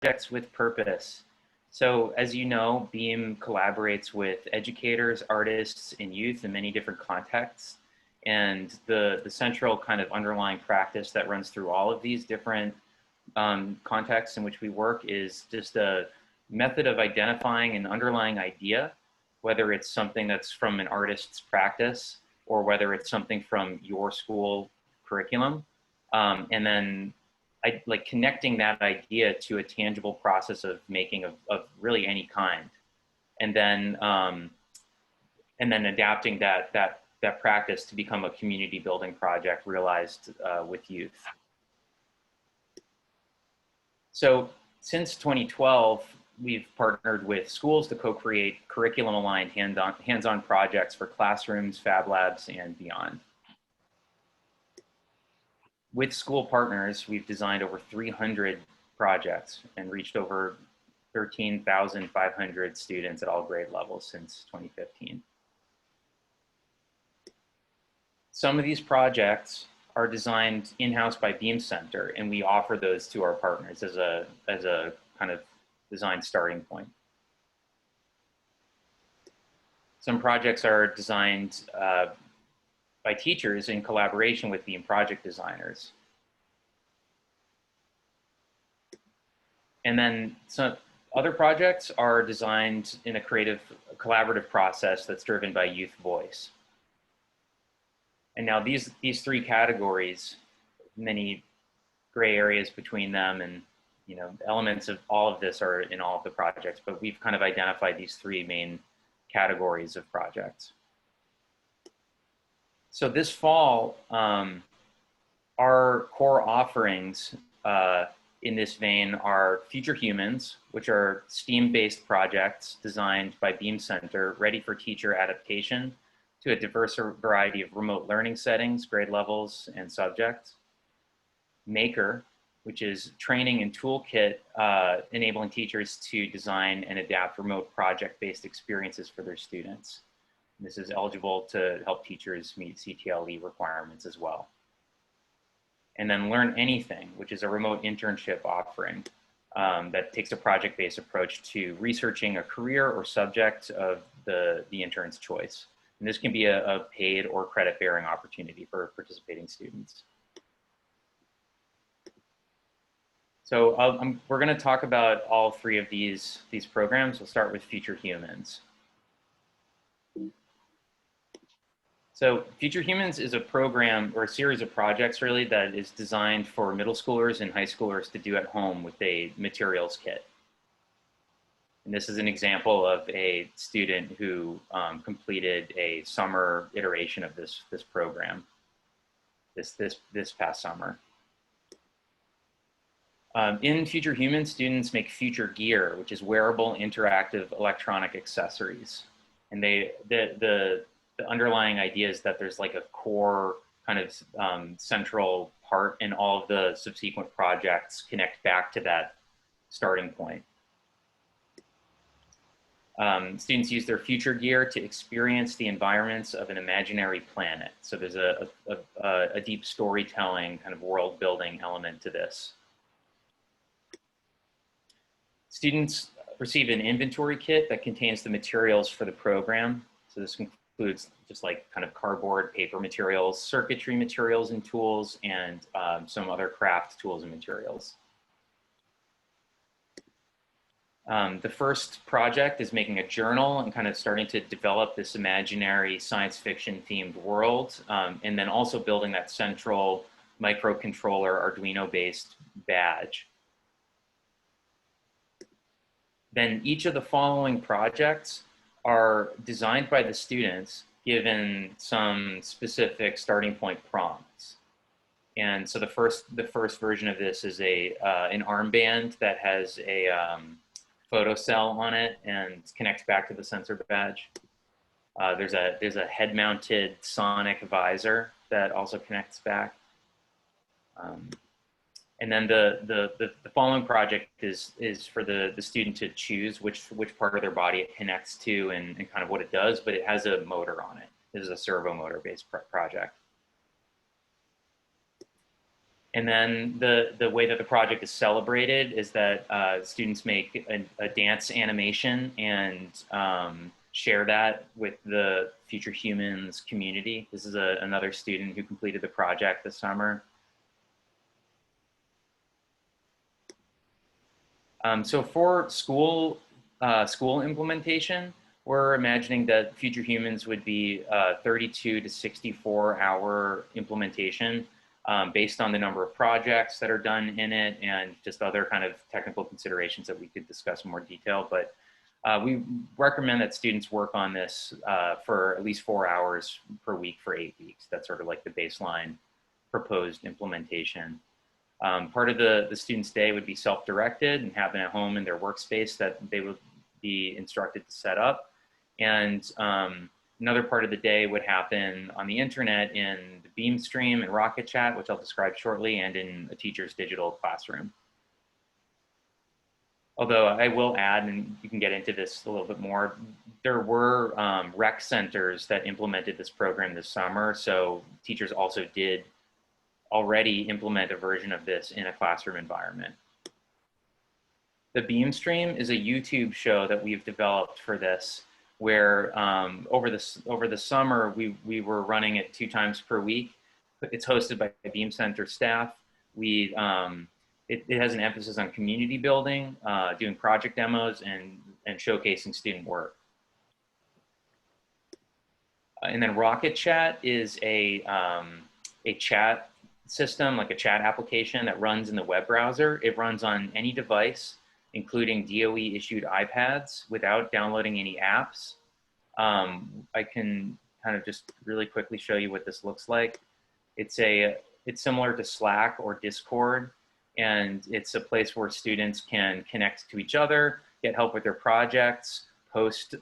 Projects with purpose. So as you know, Beam collaborates with educators, artists, and youth in many different contexts. And the central kind of underlying practice that runs through all of these different contexts in which we work is just a method of identifying an underlying idea, whether it's something that's from an artist's practice or whether it's something from your school curriculum. And then like connecting that idea to a tangible process of making of really any kind. And then adapting that practice to become a community building project realized with youth. So since 2012, we've partnered with schools to co-create curriculum-aligned hands-on projects for classrooms, fab labs, and beyond. With school partners, we've designed over 300 projects and reached over 13,500 students at all grade levels since 2015. Some of these projects are designed in-house by Beam Center, and we offer those to our partners as a kind of design starting point. Some projects are designed by teachers in collaboration with Beam project designers. And then some other projects are designed in a creative, collaborative process that's driven by youth voice. And now these three categories, many gray areas between them, and elements of all of this are in all of the projects, but we've kind of identified these three main categories of projects. So this fall, our core offerings in this vein are Future Humans, which are STEAM-based projects designed by Beam Center, ready for teacher adaptation to a diverse variety of remote learning settings, grade levels, and subjects. Maker, which is training and toolkit enabling teachers to design and adapt remote project-based experiences for their students. And this is eligible to help teachers meet CTLE requirements as well. And then Learn Anything, which is a remote internship offering that takes a project-based approach to researching a career or subject of the intern's choice. And this can be a paid or credit-bearing opportunity for participating students. So we're going to talk about all three of these programs. We'll start with Future Humans. So Future Humans is a program or a series of projects really that is designed for middle schoolers and high schoolers to do at home with a materials kit. And this is an example of a student who completed a summer iteration of this program this past summer. In Future Humans, students make future gear, which is wearable, interactive, electronic accessories. And the underlying idea is that there's like a core kind of central part, and all of the subsequent projects connect back to that starting point. Students use their future gear to experience the environments of an imaginary planet. So there's a deep storytelling kind of world building element to this. Students receive an inventory kit that contains the materials for the program. So this includes just like kind of cardboard, paper materials, circuitry materials and tools, and some other craft tools and materials. The first project is making a journal and kind of starting to develop this imaginary science fiction themed world, and then also building that central microcontroller Arduino based badge. Then each of the following projects are designed by the students given some specific starting point prompts. And so the first version of this is an armband that has a photo cell on it and connects back to the sensor badge. There's a head-mounted sonic visor that also connects back. And then the following project is for the student to choose which part of their body it connects to and kind of what it does, but it has a motor on it. This is a servo motor based project. And then the way that the project is celebrated is that students make a dance animation and share that with the Future Humans community. This is another student who completed the project this summer. So for school implementation, we're imagining that Future Humans would be 32 to 64-hour implementation based on the number of projects that are done in it and just other kind of technical considerations that we could discuss in more detail. But we recommend that students work on this for at least 4 hours per week for 8 weeks. That's sort of like the baseline proposed implementation. Part of the student's day would be self-directed and happen at home in their workspace that they would be instructed to set up. And another part of the day would happen on the internet in the Beam stream and Rocket Chat, which I'll describe shortly, and in a teacher's digital classroom. Although I will add, and you can get into this a little bit more, there were rec centers that implemented this program this summer. So teachers also did already implement a version of this in a classroom environment. The Beam stream is a YouTube show that we've developed for this, where over the summer we were running it 2 times per week. It's hosted by Beam Center staff. It has an emphasis on community building, doing project demos, and showcasing student work. And then Rocket Chat is a chat system, like a chat application that runs in the web browser. It runs on any device, including DOE issued iPads, without downloading any apps. I can kind of just really quickly show you what this looks like. It's similar to Slack or Discord, and it's a place where students can connect to each other, get help with their projects, post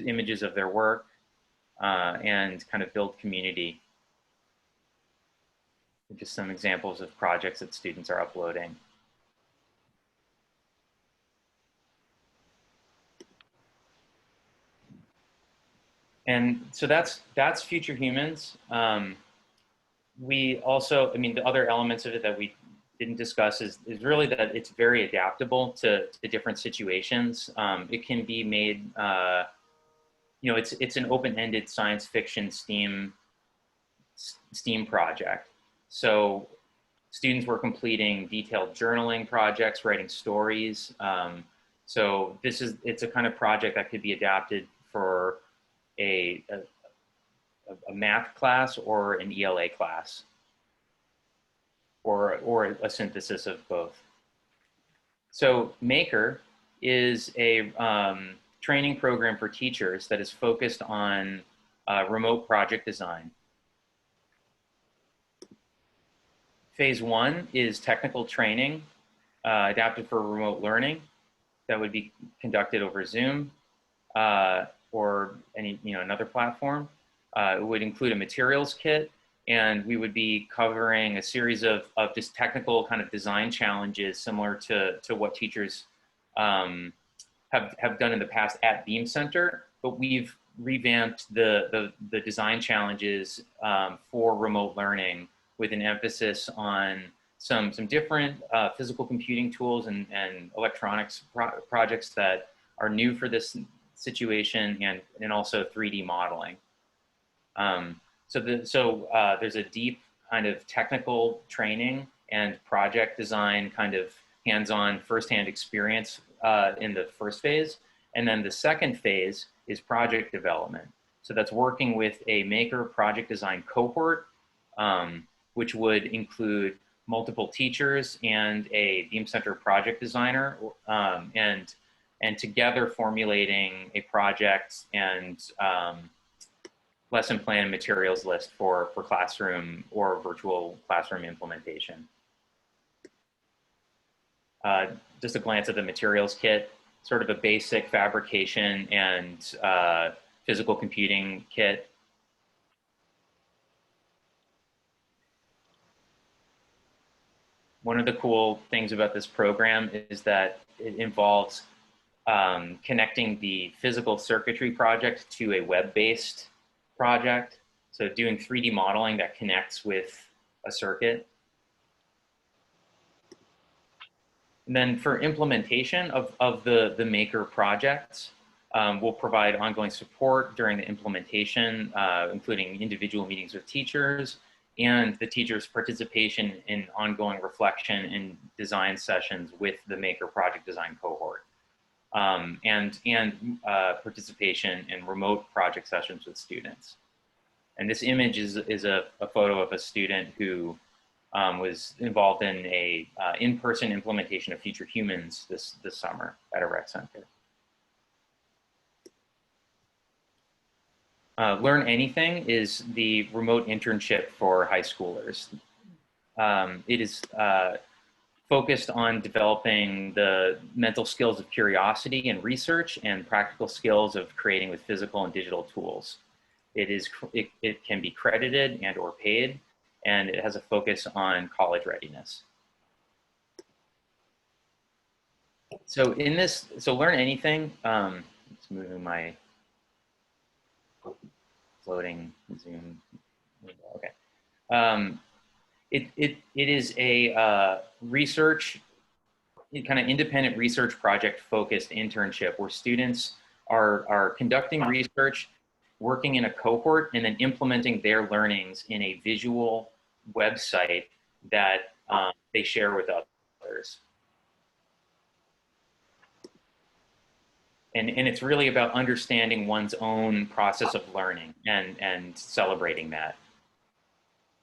images of their work, and kind of build community. Just some examples of projects that students are uploading. And so that's Future Humans. We also, the other elements of it that we didn't discuss is really that it's very adaptable to different situations. It can be made, it's an open-ended science fiction STEAM project. So students were completing detailed journaling projects, writing stories. So it's a kind of project that could be adapted for a math class or an ELA class, or a synthesis of both. So Maker is a training program for teachers that is focused on remote project design. Phase 1 is technical training adapted for remote learning that would be conducted over Zoom or another platform. It would include a materials kit, and we would be covering a series of just technical kind of design challenges similar to what teachers have done in the past at Beam Center, but we've revamped the design challenges for remote learning with an emphasis on some different physical computing tools and electronics projects that are new for this situation, and also 3D modeling. So there's a deep kind of technical training and project design kind of hands-on firsthand experience in the first phase. And then the second phase is project development. So that's working with a Maker project design cohort, which would include multiple teachers and a Beam Center project designer, and together formulating a project and lesson plan and materials list for classroom or virtual classroom implementation. Just a glance at the materials kit, sort of a basic fabrication and physical computing kit. One of the cool things about this program is that it involves connecting the physical circuitry project to a web-based project. So doing 3D modeling that connects with a circuit. And then for implementation of the Maker projects, we'll provide ongoing support during the implementation, including individual meetings with teachers and the teachers' participation in ongoing reflection and design sessions with the Maker project design cohort, and participation in remote project sessions with students. And this image is a photo of a student who was involved in a in-person implementation of Future Humans this summer at a rec center. Learn Anything is the remote internship for high schoolers. It is focused on developing the mental skills of curiosity and research and practical skills of creating with physical and digital tools. It can be credited and or paid, and it has a focus on college readiness. So Learn Anything, it's moving my floating Zoom window, okay. It is a research, kind of independent research project focused internship where students are conducting research, working in a cohort, and then implementing their learnings in a visual website that they share with others. And it's really about understanding one's own process of learning and celebrating that.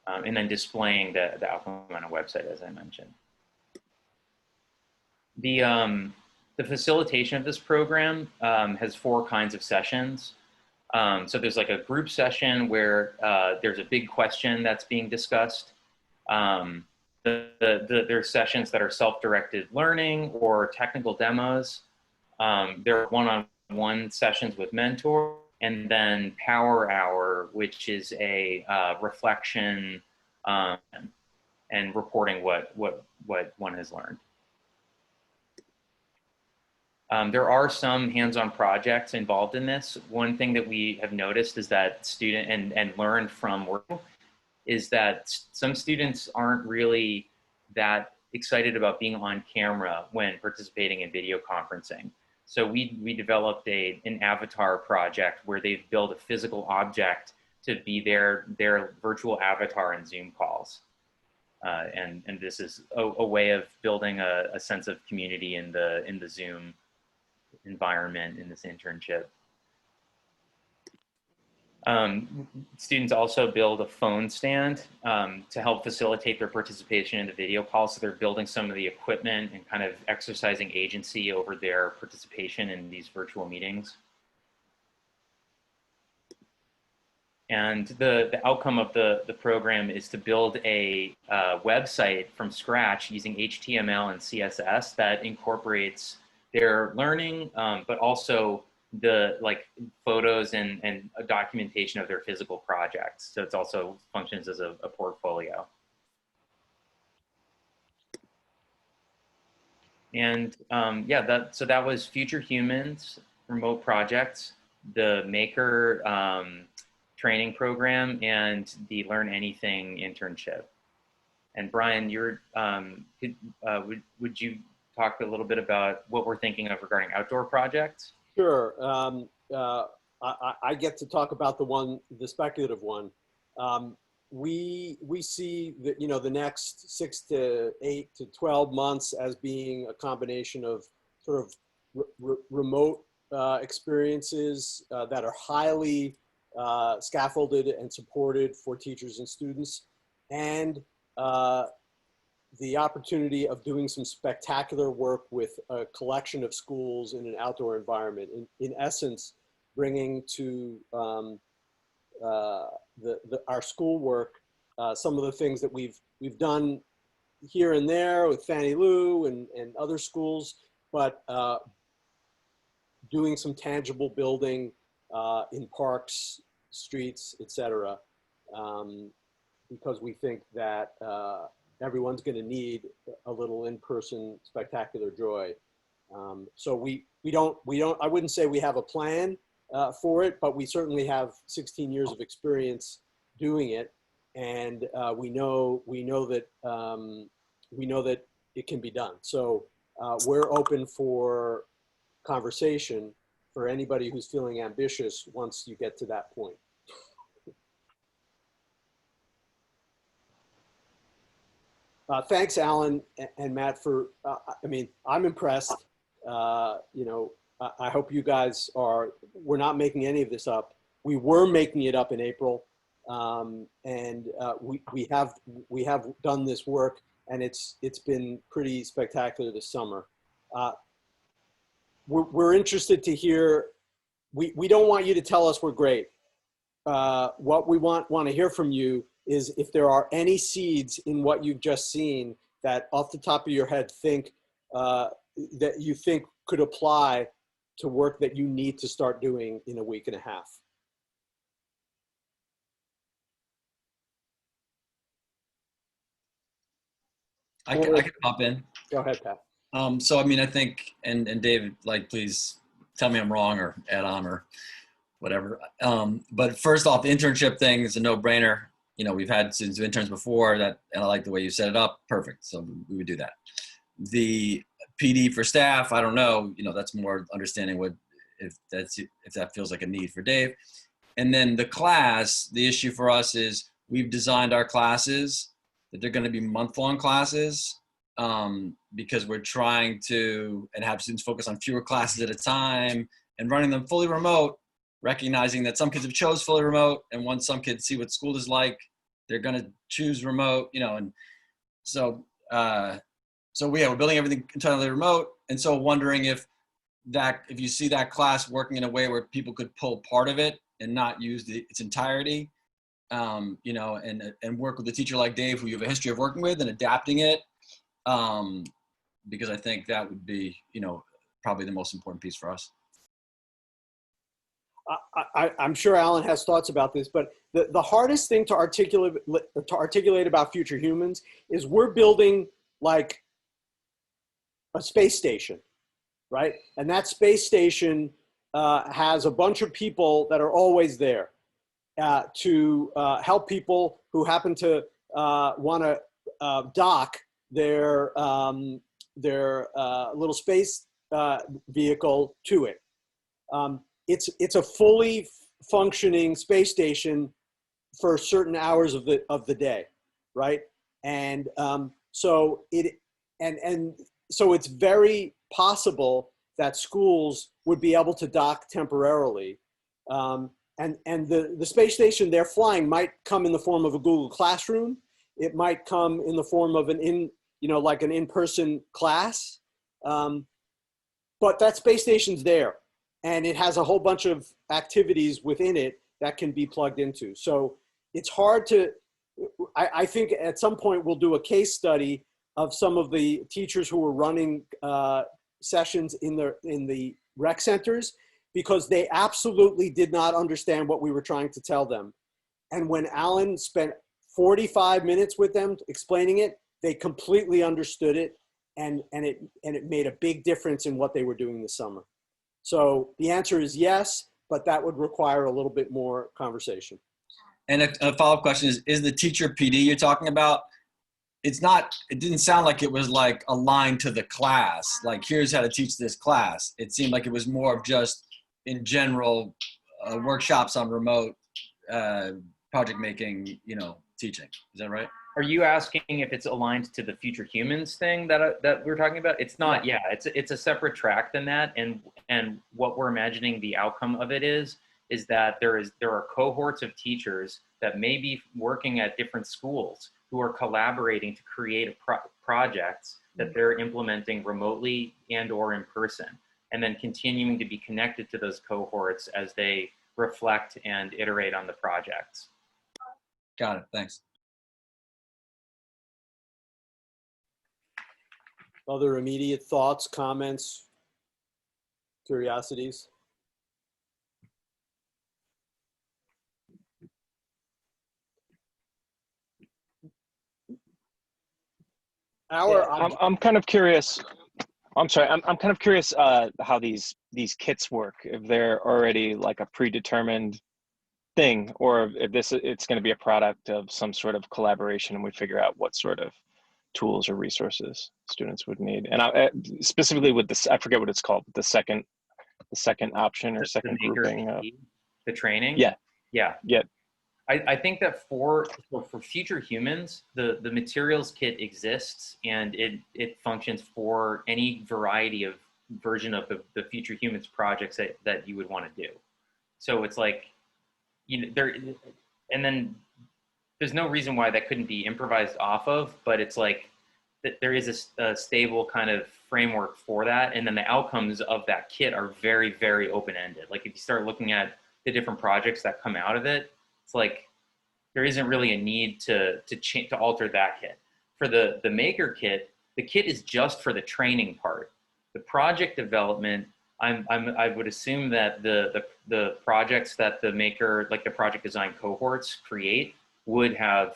And then displaying the outcome on a website, as I mentioned. The facilitation of this program has 4 kinds of sessions. So there's like a group session where there's a big question that's being discussed. There's sessions that are self-directed learning or technical demos. There are one-on-one sessions with mentors, and then Power Hour, which is a reflection and reporting what one has learned. There are some hands-on projects involved in this. One thing that we have noticed is that and learned from work is that some students aren't really that excited about being on camera when participating in video conferencing. So we developed an avatar project where they've built a physical object to be their virtual avatar in Zoom calls. And this is a way of building a sense of community in the Zoom environment in this internship. Students also build a phone stand to help facilitate their participation in the video call. So they're building some of the equipment and kind of exercising agency over their participation in these virtual meetings. And the outcome of the program is to build a website from scratch using HTML and CSS that incorporates their learning, but also the photos and a documentation of their physical projects. So it's also functions as a portfolio. And so that was Future Humans, remote projects, the Maker training program, and the Learn Anything internship. And Brian, would you talk a little bit about what we're thinking of regarding outdoor projects? Sure. I get to talk about the speculative one. We see that, the next 6 to 8 to 12 months as being a combination of sort of remote experiences that are highly scaffolded and supported for teachers and students, and the opportunity of doing some spectacular work with a collection of schools in an outdoor environment. In essence, bringing to our schoolwork some of the things that we've done here and there with Fannie Lou and other schools, but doing some tangible building in parks, streets, etc. Because we think that everyone's going to need a little in-person spectacular joy. So I wouldn't say we have a plan for it, but we certainly have 16 years of experience doing it, and we know that it can be done. So we're open for conversation for anybody who's feeling ambitious once you get to that point. Thanks, Alan and Matt, for, I mean, I'm impressed. You know, I hope you guys are, we're not making any of this up. We were making it up in April, and we have done this work, and it's been pretty spectacular this summer. We're interested to hear, we don't want you to tell us we're great. What we want to hear from you is if there are any seeds in what you've just seen that off the top of your head think that you think could apply to work that you need to start doing in a week and a half. I can pop in. Go ahead, Pat. So, I mean, I think, and David, like, please tell me I'm wrong or add on or whatever. But first off, the internship thing is a no-brainer. You know, we've had students interns before that, and I like the way you set it up. Perfect. So we would do that. The PD for staff, I don't know. You know, that's more understanding what if that feels like a need for Dave. And then the class, the issue for us is we've designed our classes that they're going to be month-long classes because we're trying to and have students focus on fewer classes at a time and running them fully remote, recognizing that some kids have chose fully remote, and once some kids see what school is like, they're going to choose remote, you know, and so we're building everything entirely remote, and so wondering if you see that class working in a way where people could pull part of it and not use its entirety, you know, and work with a teacher like Dave, who you have a history of working with, and adapting it, because I think that would be, you know, probably the most important piece for us. I'm sure Alan has thoughts about this, but the hardest thing to articulate about Future Humans is we're building like a space station, right? And that space station has a bunch of people that are always there to help people who happen to want to dock their little space vehicle to it. It's a fully functioning space station for certain hours of the day, right? And so it's very possible that schools would be able to dock temporarily, and the space station they're flying might come in the form of a Google Classroom. It might come in the form of an in-person class, but that space station's there. And it has a whole bunch of activities within it that can be plugged into. So it's hard to, I think at some point we'll do a case study of some of the teachers who were running sessions in the rec centers, because they absolutely did not understand what we were trying to tell them. And when Alan spent 45 minutes with them explaining it, they completely understood it, and it made a big difference in what they were doing this summer. So the answer is yes, but that would require a little bit more conversation. And a follow-up question is the teacher PD you're talking about, it didn't sound like it was like aligned to the class, like here's how to teach this class. It seemed like it was more of just in general workshops on remote project making, you know, teaching. Is that right? Are you asking if it's aligned to the Future Humans thing that we're talking about? It's not. Yeah, it's a separate track than that. And what we're imagining the outcome of it is that there are cohorts of teachers that may be working at different schools who are collaborating to create projects that they're implementing remotely and or in person, and then continuing to be connected to those cohorts as they reflect and iterate on the projects. Got it. Thanks. Other immediate thoughts, comments, curiosities? I'm kind of curious. I'm sorry. I'm kind of curious how these kits work. If they're already like a predetermined thing, or if it's going to be a product of some sort of collaboration, and we figure out what sort of tools or resources students would need. And specifically with this, I forget what it's called, the second option or second the maker grouping. the training. Yeah. Yeah. Yeah. I think that for future humans, the materials kit exists, and it functions for any variety of version of the future humans projects that you would want to do. So it's like, and then there's no reason why that couldn't be improvised off of, but it's like that there is a stable kind of framework for that. And then the outcomes of that kit are very, very open-ended. Like if you start looking at the different projects that come out of it, it's like, there isn't really a need to alter that kit. For the maker kit, the kit is just for the training part. The project development, I would assume that the projects that the maker, like the project design cohorts create, would have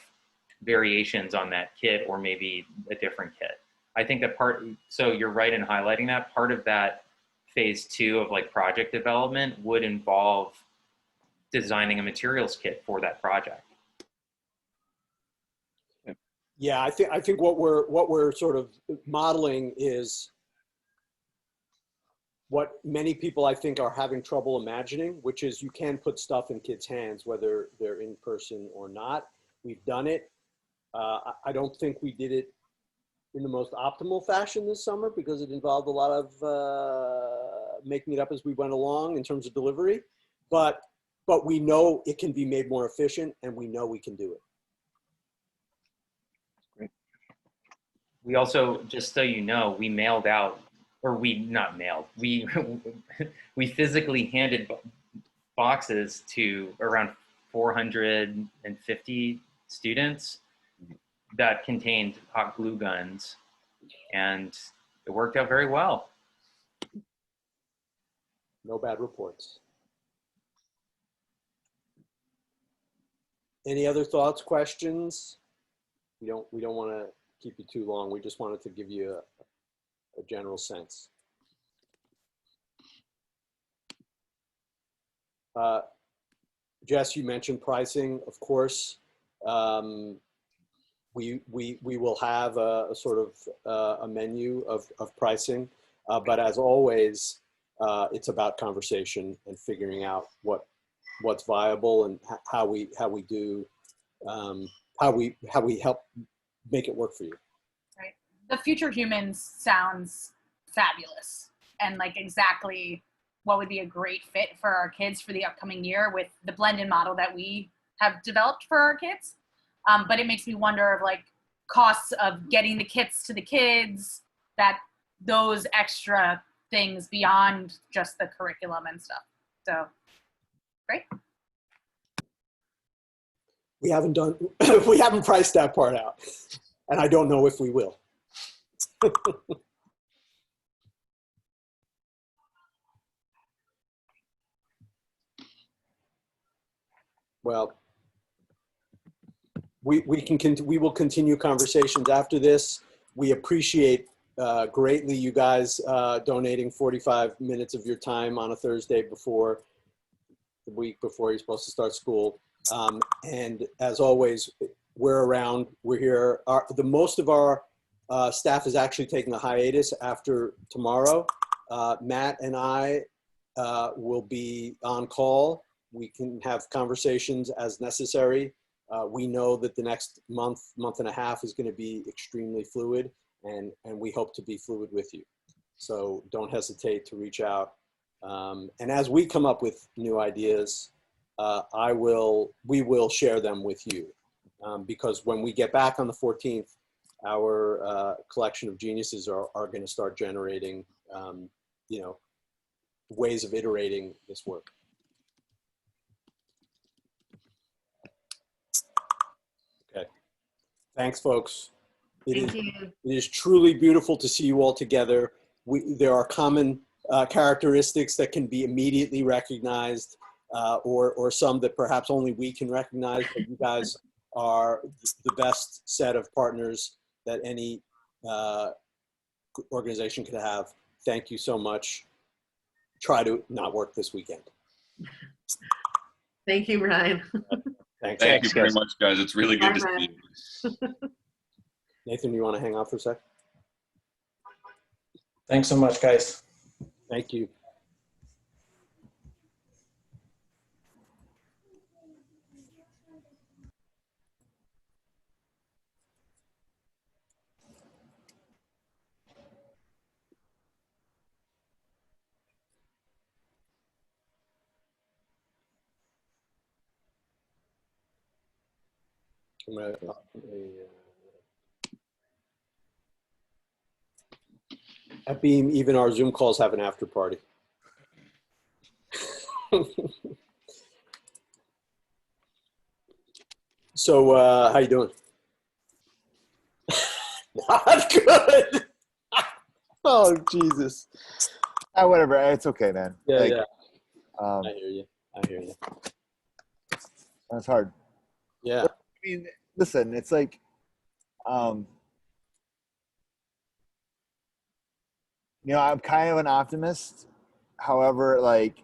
variations on that kit or maybe a different kit. I think that so you're right in highlighting that. Part of that phase 2 of like project development would involve designing a materials kit for that project. Yeah, I think what we're sort of modeling is what many people I think are having trouble imagining, which is you can put stuff in kids' hands, whether they're in person or not. We've done it. I don't think we did it in the most optimal fashion this summer because it involved a lot of making it up as we went along in terms of delivery. But we know it can be made more efficient, and we know we can do it. We also, just so you know, we mailed out, or we physically handed boxes to around 450 students that contained hot glue guns, and it worked out very well. No bad reports. Any other thoughts, questions? We don't want to keep you too long. We just wanted to give you a general sense. Jess, you mentioned pricing, of course. We will have a sort of a menu of pricing, but as always, it's about conversation and figuring out what's viable and how we help make it work for you. Right. The Future Humans sounds fabulous and like exactly what would be a great fit for our kids for the upcoming year with the blended model that we have developed for our kids. But it makes me wonder of like costs of getting the kits to the kids, that those extra things beyond just the curriculum and stuff. So great. We haven't priced that part out, and I don't know if we will. Well, we will continue conversations after this. We appreciate greatly you guys donating 45 minutes of your time on a Thursday before the week before you're supposed to start school. And as always, we're around, we're here. The most of our staff is actually taking a hiatus after tomorrow. Matt and I will be on call. We can have conversations as necessary. We know that the next month and a half is going to be extremely fluid, and we hope to be fluid with you. So don't hesitate to reach out. And as we come up with new ideas, we will share them with you, because when we get back on the 14th, our collection of geniuses are going to start generating, ways of iterating this work. Okay, thanks, folks. Thank you. It is truly beautiful to see you all together. There are common characteristics that can be immediately recognized, or some that perhaps only we can recognize, but you guys are the best set of partners that any organization could have. Thank you so much. Try to not work this weekend. Thank you, Ryan. Thanks. Thank you very much, guys. It's really good to see you. Nathan, you want to hang on for a sec? Thanks so much, guys. Thank you. I'm gonna, at Beam, even our Zoom calls have an after party. So, how you doing? Not good. Oh, Jesus. Whatever. It's okay, man. Yeah, Like, yeah. Um, I hear you. I hear you. that's hard. Yeah. I mean, listen, it's like, I'm kind of an optimist. However, like,